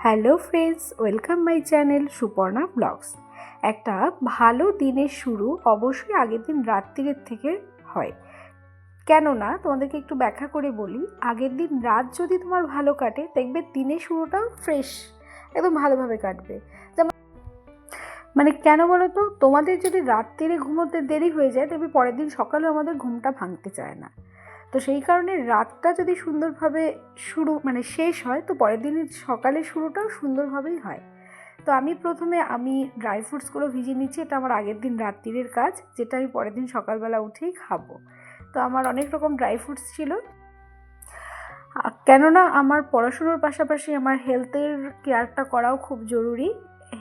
Hello friends, welcome my channel Suparna vlogs. একটা ভালো দিনের শুরু অবশ্যই আগের দিন রাত্রির থেকে হয়। কেননা তোমাদেরকে একটু ব্যাখ্যা করে বলি, আগের দিন রাত যদি তোমার ভালো কাটে দেখবে দিনের শুরুটাও ফ্রেশ একদম ভালোভাবে কাটবে। যেমন কেন বলো তো, তোমাদের যদি রাত্রিরে ঘুমোতে দেরি হয়ে যায় তবে পরের দিন সকালে আমাদের ঘুমটা ভাঙতে চায় না। তো সেই কারণে রাতটা যদি সুন্দরভাবে শেষ হয় তো পরের দিনের সকালের শুরুটাও সুন্দরভাবেই হয়। তো আমি প্রথমে ড্রাই ফ্রুটসগুলো ভিজিয়ে নিচ্ছি। এটা আমার আগের দিন রাত্রিরের কাজ, যেটা আমি পরের দিন সকালবেলা উঠেই খাবো। তো আমার অনেক রকম ড্রাই ফ্রুটস ছিল, কেননা আমার পড়াশুনোর পাশাপাশি আমার হেলথের কেয়ারটা করাও খুব জরুরি।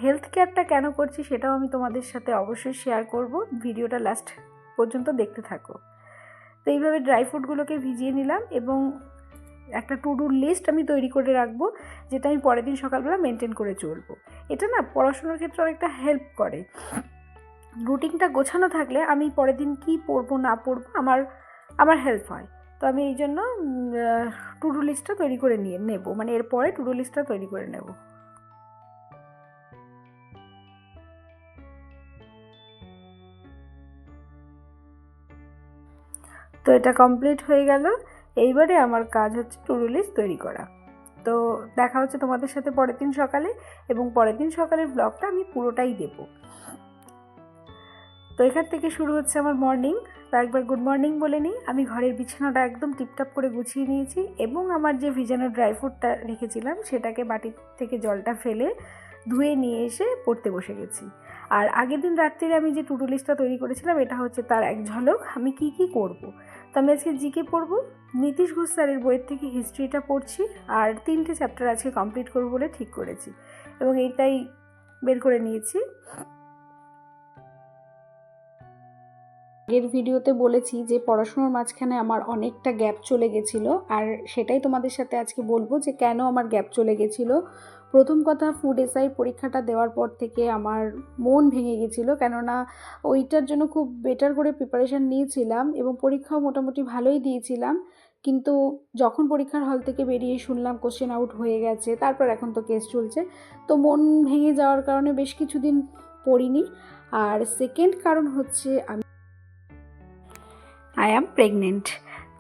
হেলথ কেয়ারটা কেন করছি সেটাও আমি তোমাদের সাথে অবশ্যই শেয়ার করব, ভিডিওটা লাস্ট পর্যন্ত দেখতে থাকো। তো এইভাবে ড্রাই ফ্রুটগুলোকে ভিজিয়ে নিলাম এবং একটা টু ডু লিস্ট আমি তৈরি করে রাখবো, যেটা আমি পরের দিন সকালবেলা মেনটেন করে চলবো। এটা না পড়াশোনার ক্ষেত্রে অনেকটা হেল্প করে। রুটিনটা গোছানো থাকলে আমি পরের দিন কী পড়বো না পড়বো আমার হেল্প হয়। তো আমি এই জন্য টু ডু লিস্টটা তৈরি করে নেব, এরপরে টু ডু লিস্টটা তৈরি করে নেব। তো এটা কমপ্লিট হয়ে গেল। এইবারে আমার কাজ হচ্ছে টু ডু লিস্ট তৈরি করা। তো দেখা হচ্ছে তোমাদের সাথে পরের দিন সকালে, এবং পরের দিন সকালের ব্লগটা আমি পুরোটাই দেব। তো এখান থেকে শুরু হচ্ছে আমার মর্নিং। তো একবার গুড মর্নিং বলে নিই। আমি ঘরের বিছানাটা একদম টিপটাপ করে গুছিয়ে নিয়েছি এবং আমার যে ভিজানো ড্রাই ফ্রুটটা রেখেছিলাম সেটাকে বাটি থেকে জলটা ফেলে ধুয়ে নিয়ে এসে পড়তে বসে গেছি। আর আগের দিন রাত্রিরে আমি যে টু ডু লিস্টটা তৈরি করেছিলাম এটা হচ্ছে তার এক ঝলক। আমি কি কি করব। তো আমি আজকে জিকে পড়বো, নীতিশ ঘোষ স্যারের বইয়ের থেকে হিস্ট্রিটা পড়ছি, আর 3টে চ্যাপ্টার আজকে কমপ্লিট করবো বলে ঠিক করেছি এবং এইটাই বের করে নিয়েছি। আগের ভিডিওতে বলেছি যে পড়াশোনার মাঝখানে আমার অনেকটা গ্যাপ চলে গেছিলো, আর সেটাই তোমাদের সাথে আজকে বলবো যে কেন আমার গ্যাপ চলে গেছিলো। প্রথম কথা, ফুড এসআই পরীক্ষাটা দেওয়ার পর থেকে আমার মন ভেঙে গেছিলো, কেননা ওইটার জন্য খুব বেটার করে প্রিপারেশান নিয়েছিলাম এবং পরীক্ষাও মোটামুটি ভালোই দিয়েছিলাম। কিন্তু যখন পরীক্ষার হল থেকে বেরিয়ে শুনলাম কোশ্চেন আউট হয়ে গেছে, তারপর এখন তো কেস চলছে, তো মন ভেঙে যাওয়ার কারণে বেশ কিছুদিন পড়িনি। আর সেকেন্ড কারণ হচ্ছে আই অ্যাম প্রেগনেন্ট।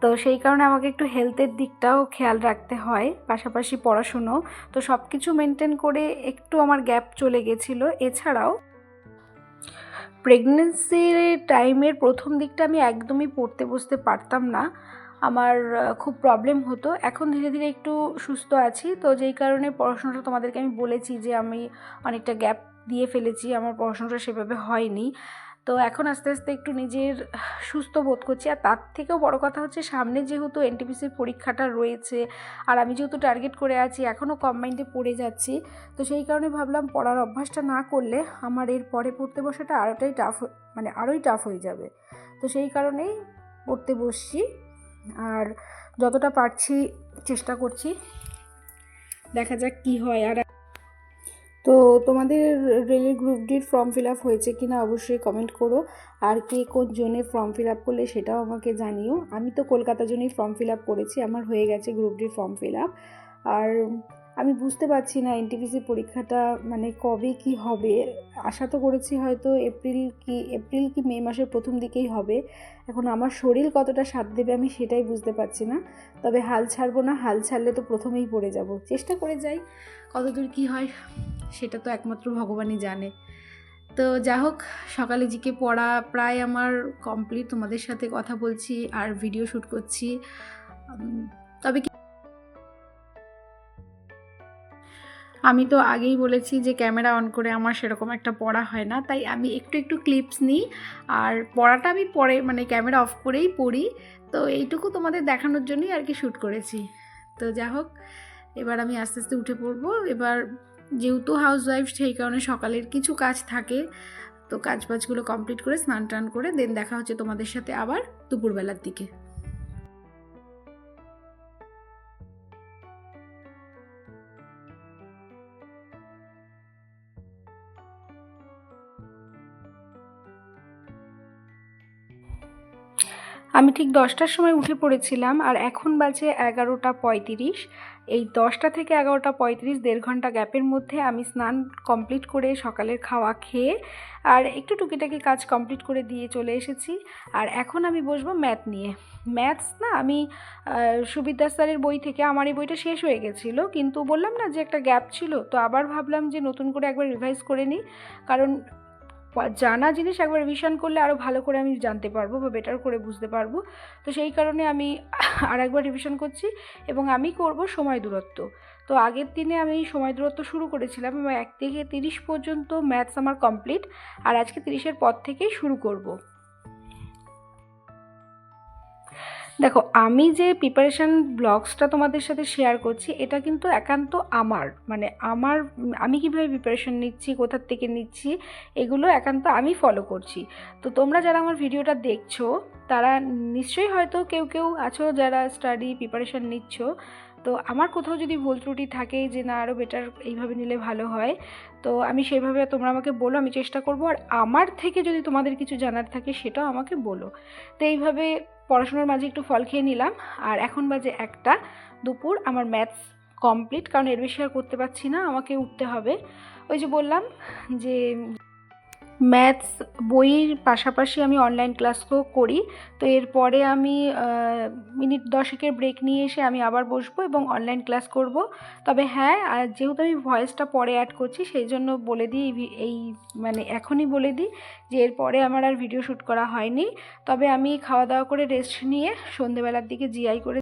তো সেই কারণে আমাকে একটু হেলথের দিকটাও খেয়াল রাখতে হয়, পাশাপাশি পড়াশুনো। তো সব কিছু মেনটেন করে একটু আমার গ্যাপ চলে গেছিলো। এছাড়াও প্রেগনেন্সির টাইমের প্রথম দিকটা আমি একদমই পড়তে বসতে পারতাম না, আমার খুব প্রবলেম হতো। এখন ধীরে ধীরে একটু সুস্থ আছি, তো যেই কারণে পড়াশোনাটা তোমাদেরকে আমি বলেছি যে আমি অনেকটা গ্যাপ দিয়ে ফেলেছি, আমার পড়াশোনাটা সেভাবে হয়নি। তো এখন আস্তে আস্তে একটু নিজের সুস্থ বোধ করছি। আর তার থেকেও বড় কথা হচ্ছে সামনে যেহেতু এনটিপিসির পরীক্ষাটা রয়েছে, আর আমি যেহেতু টার্গেট করে আছি, এখনও কম মাইন্ডে পড়ে যাচ্ছি, তো সেই কারণে ভাবলাম পড়ার অভ্যাসটা না করলে আমার এর পরে পড়তে বসাটা আরোই টাফ হয়ে যাবে। তো সেই কারণেই পড়তে বসছি, আর যতটা পারছি চেষ্টা করছি, দেখা যাক কী হয়। আর তো তোমাদের রেলের গ্রুপ ডির ফর্ম ফিল আপ হয়েছে কি না অবশ্যই কমেন্ট করো, আর কে কোন জোনে ফর্ম ফিল আপ করলে সেটাও আমাকে জানিও। আমি তো কলকাতা জোনেই ফর্ম ফিল আপ করেছি, আমার হয়ে গেছে গ্রুপ ডির ফর্ম ফিল আপ। আর আমি বুঝতে পারছি না এনটিপিসি পরীক্ষাটা কবে কি হবে। আশা তো করেছি হয়তো এপ্রিল কি মে মাসের প্রথম দিকেই হবে। এখন আমার শরীর কতটা সাথ দেবে আমি সেটাই বুঝতে পারছি না, তবে হাল ছাড়বো না। হাল ছাড়লে তো প্রথমেই পড়ে যাব, চেষ্টা করে যাই, কতদূর কি হয় সেটা তো একমাত্র ভগবানই জানে। তো যা হোক, সকালে জিকে পড়া প্রায় আমার কমপ্লিট, তোমাদের সাথে কথা বলছি আর ভিডিও শ্যুট করছি। তবে আমি তো আগেই বলেছি যে ক্যামেরা অন করে আমার সেরকম একটা পড়া হয় না, তাই আমি একটু একটু ক্লিপস নিই, আর পড়াটা আমি পরে ক্যামেরা অফ করেই পড়ি। তো এইটুকু তোমাদের দেখানোর জন্যই আর কি শ্যুট করেছি। তো যা হোক, এবার আমি আস্তে আস্তে উঠে পড়বো। এবার যেহেতু হাউসওয়াইফ সেই কারণে সকালের কিছু কাজ থাকে, তো কাজবাজগুলো কমপ্লিট করে স্নান টান করে দেন দেখা হচ্ছে তোমাদের সাথে আবার দুপুরবেলার দিকে। আমি ঠিক 10টার সময় উঠে পড়েছিলাম, আর এখন বাজে 11টা 35। এই 10টা থেকে 11:35 1.5 ঘন্টা গ্যাপের মধ্যে আমি স্নান কমপ্লিট করে সকালের খাওয়া খেয়ে আর একটু টুকিটাকি কাজ কমপ্লিট করে দিয়ে চলে এসেছি। আর এখন আমি বসবো ম্যাথ নিয়ে। ম্যাথস না আমি সুবিদ্যা স্যারের বই থেকে, আমার এই বইটা শেষ হয়ে গেছিলো, কিন্তু বললাম না যে একটা গ্যাপ ছিল, তো আবার ভাবলাম যে নতুন করে একবার রিভাইজ করে নিই, কারণ জানা জিনিস একবার রিভিশন করলে আরও ভালো করে আমি জানতে পারবো বা বেটার করে বুঝতে পারবো। তো সেই কারণে আমি আর একবার রিভিশন করছি এবং আমি করব সময় দূরত্ব। তো আগের দিনে আমি সময় দূরত্ব শুরু করেছিলাম এবং 1 থেকে 30 পর্যন্ত ম্যাথস আমার কমপ্লিট, আর আজকে 30-এর পর থেকেই শুরু করব। দেখো, আমি যে প্রিপারেশান ব্লগসটা তোমাদের সাথে শেয়ার করছি, এটা কিন্তু একান্ত আমার, মানে আমি কীভাবে প্রিপারেশান নিচ্ছি, কোথার থেকে নিচ্ছি, এগুলো একান্ত আমি ফলো করছি। তো তোমরা যারা আমার ভিডিওটা দেখছো তারা নিশ্চয়ই হয়তো কেউ কেউ আছো যারা স্টাডি প্রিপারেশান নিচ্ছ। তো আমার কোথাও যদি ভুল ত্রুটি থাকে যে না আরও বেটার এইভাবে নিলে ভালো হয়, তো আমি সেইভাবে, তোমরা আমাকে বলো, আমি চেষ্টা করব। আর আমার থেকে যদি তোমাদের কিছু জানার থাকে সেটাও আমাকে বলো। তো এইভাবে পড়াশোনার মাঝে একটু ফল খেয়ে নিলাম। আর এখন বাজে 1টা দুপুর, আমার ম্যাথস কমপ্লিট, কারণ এর বেশি আর করতে পারছি না, আমাকে উঠতে হবে। ওই যে বললাম যে ম্যাথস বইয়ের পাশাপাশি আমি অনলাইন ক্লাসও করি। তো এরপরে আমি মিনিট 10-এর ব্রেক নিয়ে এসে আমি আবার বসবো এবং অনলাইন ক্লাস করব। তবে হ্যাঁ, যেহেতু আমি ভয়েসটা পরে অ্যাড করছি সেই জন্য বলে দিই, এই মানে এখনই বলে দিই যে এরপরে আমার আর ভিডিও শ্যুট করা হয়নি। তবে আমি খাওয়া দাওয়া করে রেস্ট নিয়ে সন্ধেবেলার দিকে জিআই করে